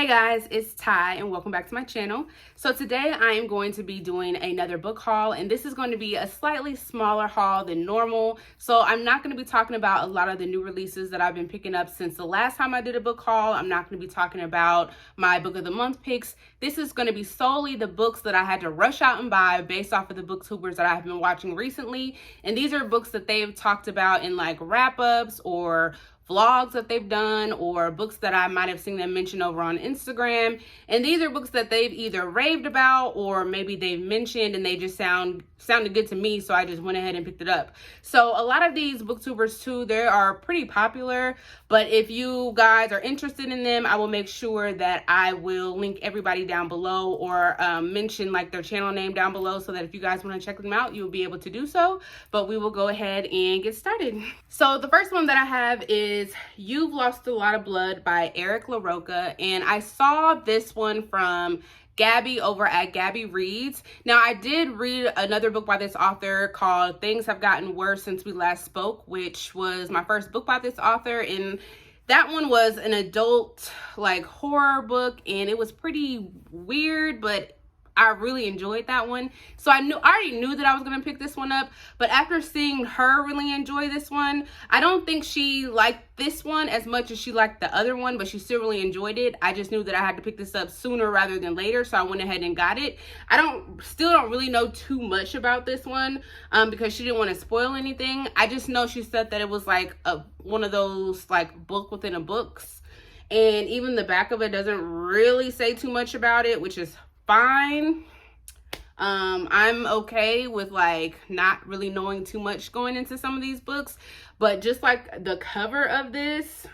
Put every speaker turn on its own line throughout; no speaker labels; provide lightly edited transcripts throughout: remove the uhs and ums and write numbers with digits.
guys, it's Ty and welcome back to my channel. So today I am going to be doing another book haul, and this is going to be a slightly smaller haul than normal. So I'm not going to be talking about a lot of the new releases that I've been picking up since the last time I did a book haul. I'm not going to be talking about my book of the month picks. This is going to be solely the books that I had to rush out and buy based off of the BookTubers that I've been watching recently. And these are books that they've talked about in like wrap-ups or vlogs that they've done, or books that I might have seen them mention over on Instagram. And these are books that they've either raved about or maybe they've mentioned and they just sounded good to me, so I just went ahead and picked it up. So a lot of these BookTubers too, they are pretty popular, but if you guys are interested in them, I will make sure that I will link everybody down below, or mention like their channel name down below, so that if you guys want to check them out, you'll be able to do so. But we will go ahead and get started. So the first one that I have is You've Lost a Lot of Blood by Eric LaRocca, and I saw this one from Gabby over at Gabby Reads. Now, I did read another book by this author called Things Have Gotten Worse Since We Last Spoke, which was my first book by this author, and that one was an adult like horror book, and it was pretty weird, but I really enjoyed that one. So I already knew that I was going to pick this one up, but after seeing her really enjoy this one, I don't think she liked this one as much as she liked the other one, but she still really enjoyed it. I just knew that I had to pick this up sooner rather than later, so I went ahead and got it. I still don't really know too much about this one because she didn't want to spoil anything. I just know she said that it was like one of those like book within a books, and even the back of it doesn't really say too much about it, which is fine. I'm okay with like not really knowing too much going into some of these books, but just like the cover of this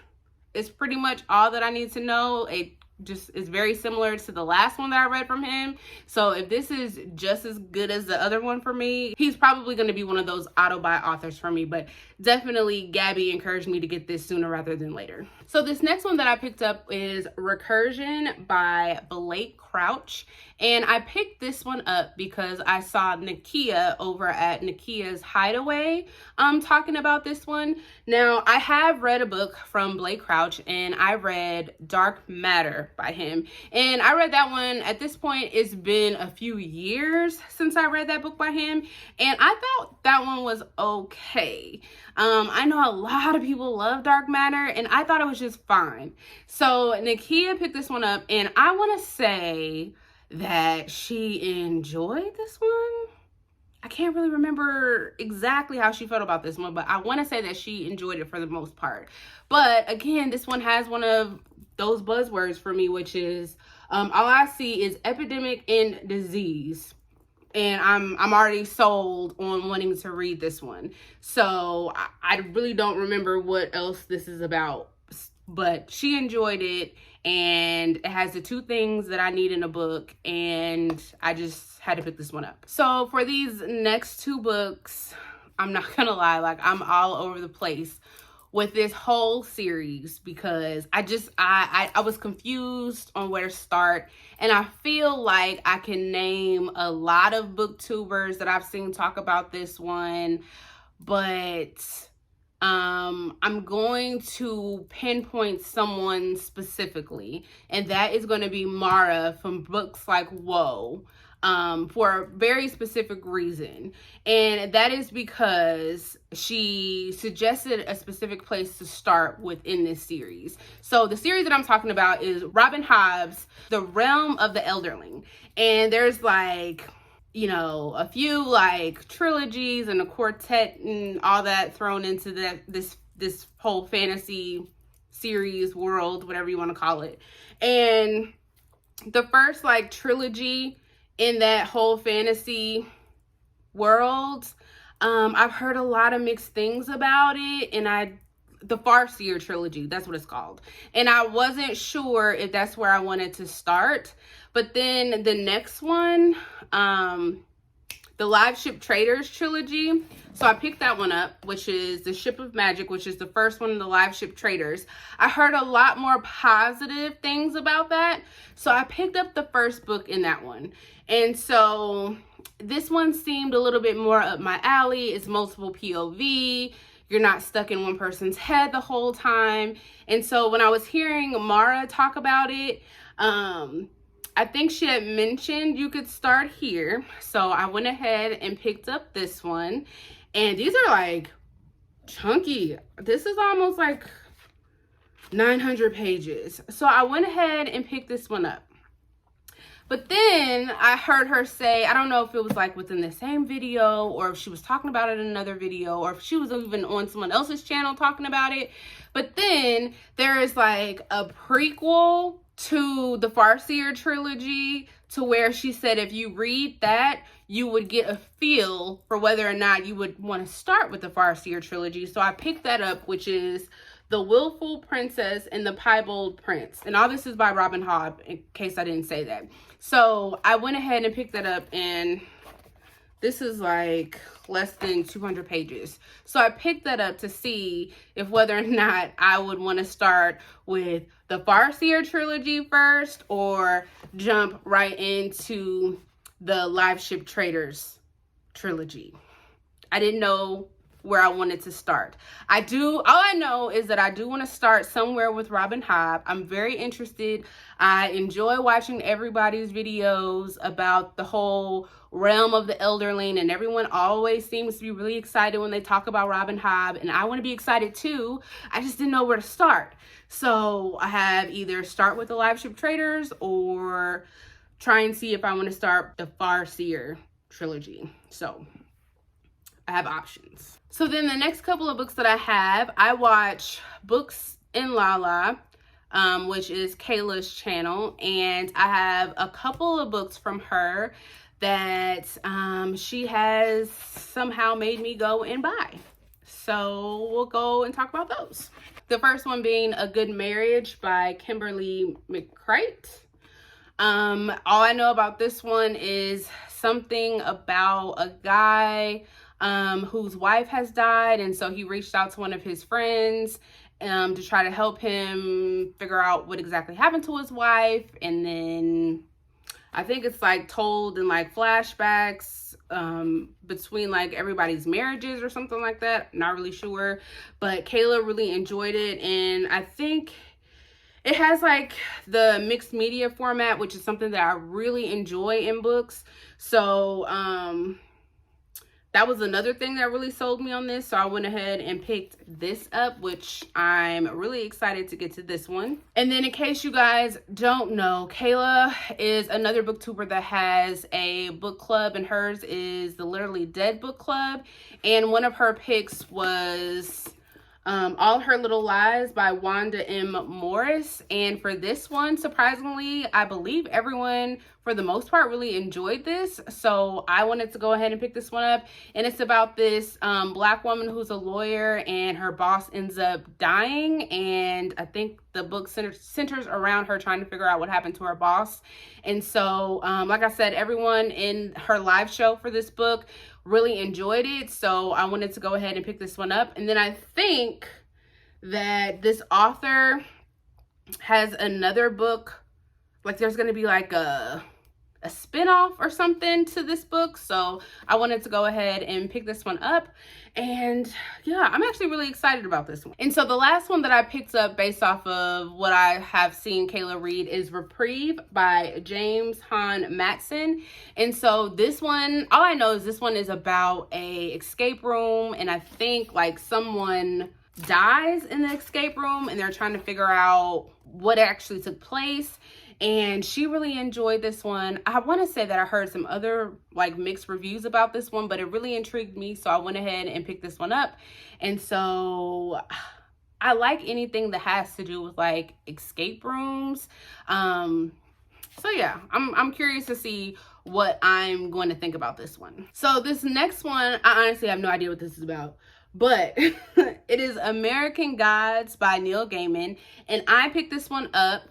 is pretty much all that I need to know. It just is very similar to the last one that I read from him. So if this is just as good as the other one for me, he's probably going to be one of those auto buy authors for me, but definitely Gabby encouraged me to get this sooner rather than later. So this next one that I picked up is Recursion by Blake Crouch, and I picked this one up because I saw Nakia over at Nakia's Hideaway talking about this one. Now, I have read a book from Blake Crouch, and I read Dark Matter by him, and I read that one. At this point, it's been a few years since I read that book by him, and I thought that one was okay. I know a lot of people love Dark Matter, and I thought it was just fine. So Nakia picked this one up, and I want to say that she enjoyed this one. I can't really remember exactly how she felt about this one, but I want to say that she enjoyed it for the most part. But again, this one has one of those buzzwords for me, which is all I see is epidemic and disease. And I'm already sold on wanting to read this one. So I really don't remember what else this is about. But she enjoyed it, and it has the two things that I need in a book, and I just had to pick this one up. So for these next two books, I'm not gonna lie, like I'm all over the place with this whole series because I was confused on where to start, and I feel like I can name a lot of BookTubers that I've seen talk about this one, but I'm going to pinpoint someone specifically, and that is going to be Mara from Books Like Whoa, for a very specific reason. And that is because she suggested a specific place to start within this series. So the series that I'm talking about is Robin Hobbs, The Realm of the Elderling. And there's like, you know, a few like trilogies and a quartet and all that thrown into this whole fantasy series world, whatever you want to call it. And the first like trilogy in that whole fantasy world, I've heard a lot of mixed things about it, and the Farseer trilogy, that's what it's called. And I wasn't sure if that's where I wanted to start. But then the next one, the Live Ship Traders trilogy. So I picked that one up, which is The Ship of Magic, which is the first one in the Live Ship Traders. I heard a lot more positive things about that, so I picked up the first book in that one. And so this one seemed a little bit more up my alley. It's multiple POV. You're not stuck in one person's head the whole time. And so when I was hearing Mara talk about it, I think she had mentioned you could start here. So I went ahead and picked up this one. And these are like chunky. This is almost like 900 pages. So I went ahead and picked this one up. But then I heard her say, I don't know if it was like within the same video or if she was talking about it in another video or if she was even on someone else's channel talking about it. But then there is like a prequel to the Farseer trilogy to where she said if you read that, you would get a feel for whether or not you would want to start with the Farseer trilogy. So I picked that up, which is The Willful Princess and the Piebald Prince. And all this is by Robin Hobb, in case I didn't say that. So I went ahead and picked that up, and this is like less than 200 pages. So I picked that up to see if whether or not I would want to start with the Farseer trilogy first or jump right into the Live Ship Traders trilogy. I didn't know where I wanted to start. All I know is that I do want to start somewhere with Robin Hobb. I'm very interested. I enjoy watching everybody's videos about the whole realm of the Elderling, and everyone always seems to be really excited when they talk about Robin Hobb, and I want to be excited too. I just didn't know where to start. So I have either start with the Live Ship Traders or try and see if I want to start the Farseer trilogy. So I have options. So then the next couple of books that I have, I watch Books in Lala, which is Kayla's channel. And I have a couple of books from her that she has somehow made me go and buy. So we'll go and talk about those. The first one being A Good Marriage by Kimberly McCreight. All I know about this one is something about a guy whose wife has died, and so he reached out to one of his friends to try to help him figure out what exactly happened to his wife. And then I think it's like told in like flashbacks between like everybody's marriages or something like that. Not really sure, but Kayla really enjoyed it, and I think it has like the mixed media format, which is something that I really enjoy in books. So that was another thing that really sold me on this. So I went ahead and picked this up, which I'm really excited to get to this one. And then in case you guys don't know, Kayla is another booktuber that has a book club, and hers is the Literally Dead book club. And one of her picks was All Her Little Lies by Wanda M. Morris. And for this one, surprisingly, I believe everyone for the most part really enjoyed this, so I wanted to go ahead and pick this one up. And it's about this black woman who's a lawyer, and her boss ends up dying, and I think the book centers around her trying to figure out what happened to her boss. And so like I said, everyone in her live show for this book really enjoyed it, so I wanted to go ahead and pick this one up. And then I think that this author has another book, like there's going to be like a spin-off or something to this book, so I wanted to go ahead and pick this one up. And yeah, I'm actually really excited about this one. And so the last one that I picked up based off of what I have seen Kayla read is Reprieve by James Hahn Matson. And so this one, all I know is this one is about a escape room, and I think like someone dies in the escape room and they're trying to figure out what actually took place. And she really enjoyed this one. I want to say that I heard some other like mixed reviews about this one, but it really intrigued me, so I went ahead and picked this one up. And so I like anything that has to do with like escape rooms. So yeah, I'm curious to see what I'm going to think about this one. So this next one, I honestly have no idea what this is about, but it is American Gods by Neil Gaiman. And I picked this one up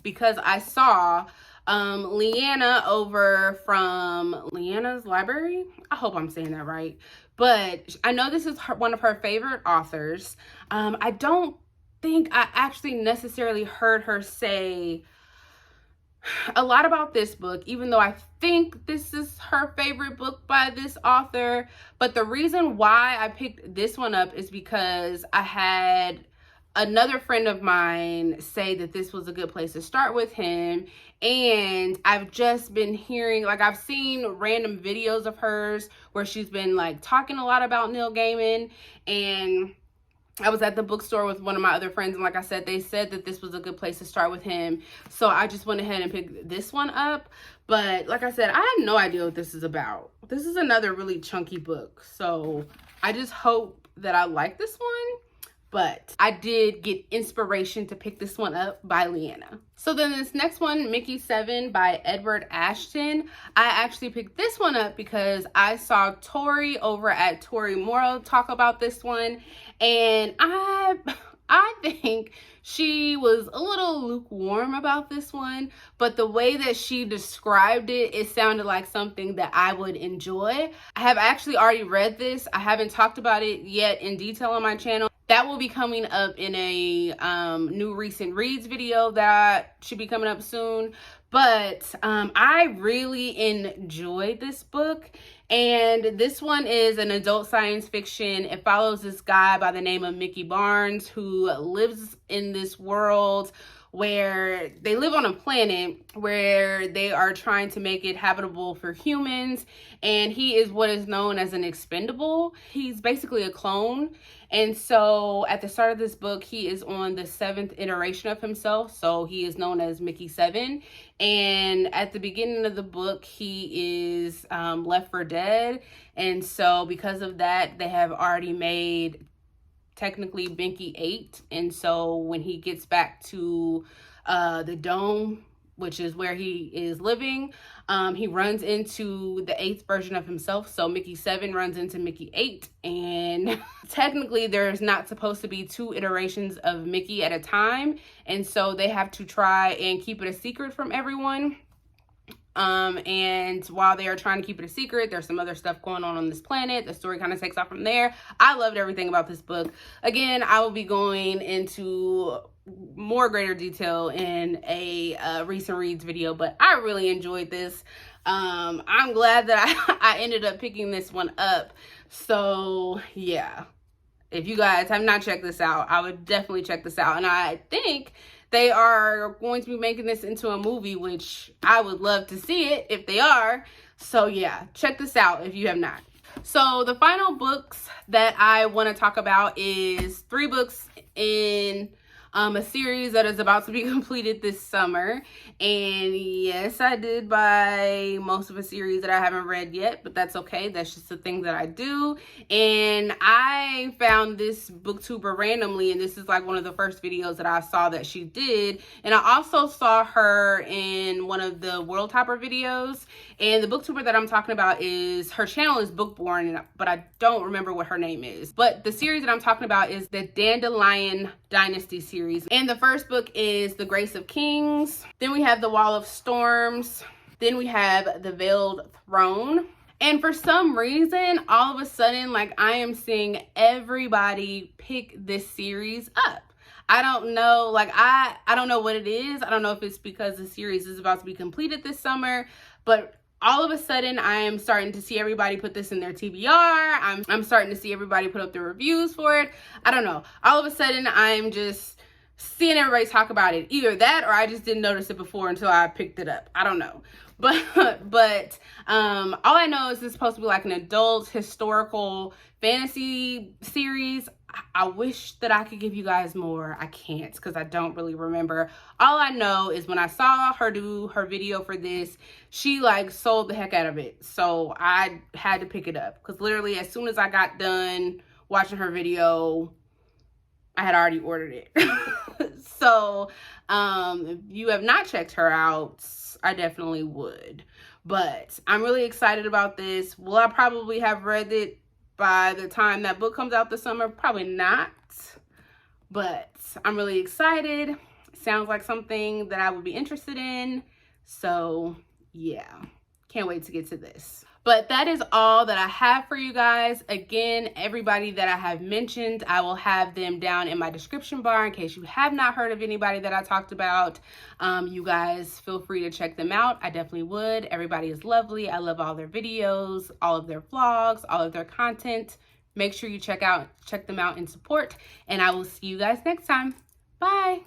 because I saw Leanna over from Leanna's Library. I hope I'm saying that right, but I know this is one of her favorite authors. I don't think I actually necessarily heard her say a lot about this book, even though I think this is her favorite book by this author. But the reason why I picked this one up is because I had another friend of mine say that this was a good place to start with him. And I've just been hearing, like, I've seen random videos of hers where she's been like talking a lot about Neil Gaiman. And I was at the bookstore with one of my other friends, and like I said, they said that this was a good place to start with him. So I just went ahead and picked this one up. But like I said, I have no idea what this is about. This is another really chunky book. So I just hope that I like this one. But I did get inspiration to pick this one up by Leanna. So then this next one, Mickey 7 by Edward Ashton. I actually picked this one up because I saw Tori over at Tori Morrow talk about this one. And I think she was a little lukewarm about this one, but the way that she described it, it sounded like something that I would enjoy. I have actually already read this. I haven't talked about it yet in detail on my channel. That will be coming up in a new recent reads video that should be coming up soon. But I really enjoyed this book. And this one is an adult science fiction. It follows this guy by the name of Mickey Barnes who lives in this world where they live on a planet where they are trying to make it habitable for humans, and he is what is known as an expendable. He's basically a clone, and so at the start of this book, he is on the 7th iteration of himself, so he is known as Mickey 7, and at the beginning of the book, he is left for dead, and so because of that, they have already made technically Binky 8, and so when he gets back to the dome, which is where he is living, he runs into the 8th version of himself. So Mickey 7 runs into Mickey 8, and technically there's not supposed to be 2 iterations of Mickey at a time, and so they have to try and keep it a secret from everyone. And while they are trying to keep it a secret, there's some other stuff going on this planet. The story kind of takes off from there. I loved everything about this book. Again, I will be going into more greater detail in a recent reads video, but I really enjoyed this. I'm glad that I ended up picking this one up. So yeah, if you guys have not checked this out, I would definitely check this out. And I think they are going to be making this into a movie, which I would love to see it if they are. So yeah, check this out if you have not. So the final books that I want to talk about is 3 books in a series that is about to be completed this summer. And yes, I did buy most of a series that I haven't read yet, but that's okay. That's just the thing that I do. And I found this booktuber randomly, and this is like one of the first videos that I saw that she did. And I also saw her in one of the World Topper videos. And the booktuber that I'm talking about is, her channel is Bookborn, but I don't remember what her name is. But the series that I'm talking about is the Dandelion Dynasty series. And the first book is The Grace of Kings. Then we have The Wall of Storms. Then we have The Veiled Throne. And for some reason, all of a sudden, like, I am seeing everybody pick this series up. I don't know, like, I don't know what it is. I don't know if it's because the series is about to be completed this summer, but all of a sudden, I am starting to see everybody put this in their TBR. I'm starting to see everybody put up their reviews for it. I don't know. All of a sudden, I'm just seeing everybody talk about it. Either that, or I just didn't notice it before until I picked it up. I don't know. But all I know is it's supposed to be like an adult historical fantasy series. I wish that I could give you guys more. I can't, because I don't really remember. All I know is when I saw her do her video for this, she like sold the heck out of it. So I had to pick it up, because literally as soon as I got done watching her video, I had already ordered it. So if you have not checked her out, I definitely would. But I'm really excited about this. Will I probably have read it by the time that book comes out this summer? Probably not, but I'm really excited. Sounds like something that I would be interested in. So yeah, can't wait to get to this. But that is all that I have for you guys. Again, everybody that I have mentioned, I will have them down in my description bar in case you have not heard of anybody that I talked about. You guys feel free to check them out. I definitely would. Everybody is lovely. I love all their videos, all of their vlogs, all of their content. Make sure you check them out and support, and I will see you guys next time. Bye.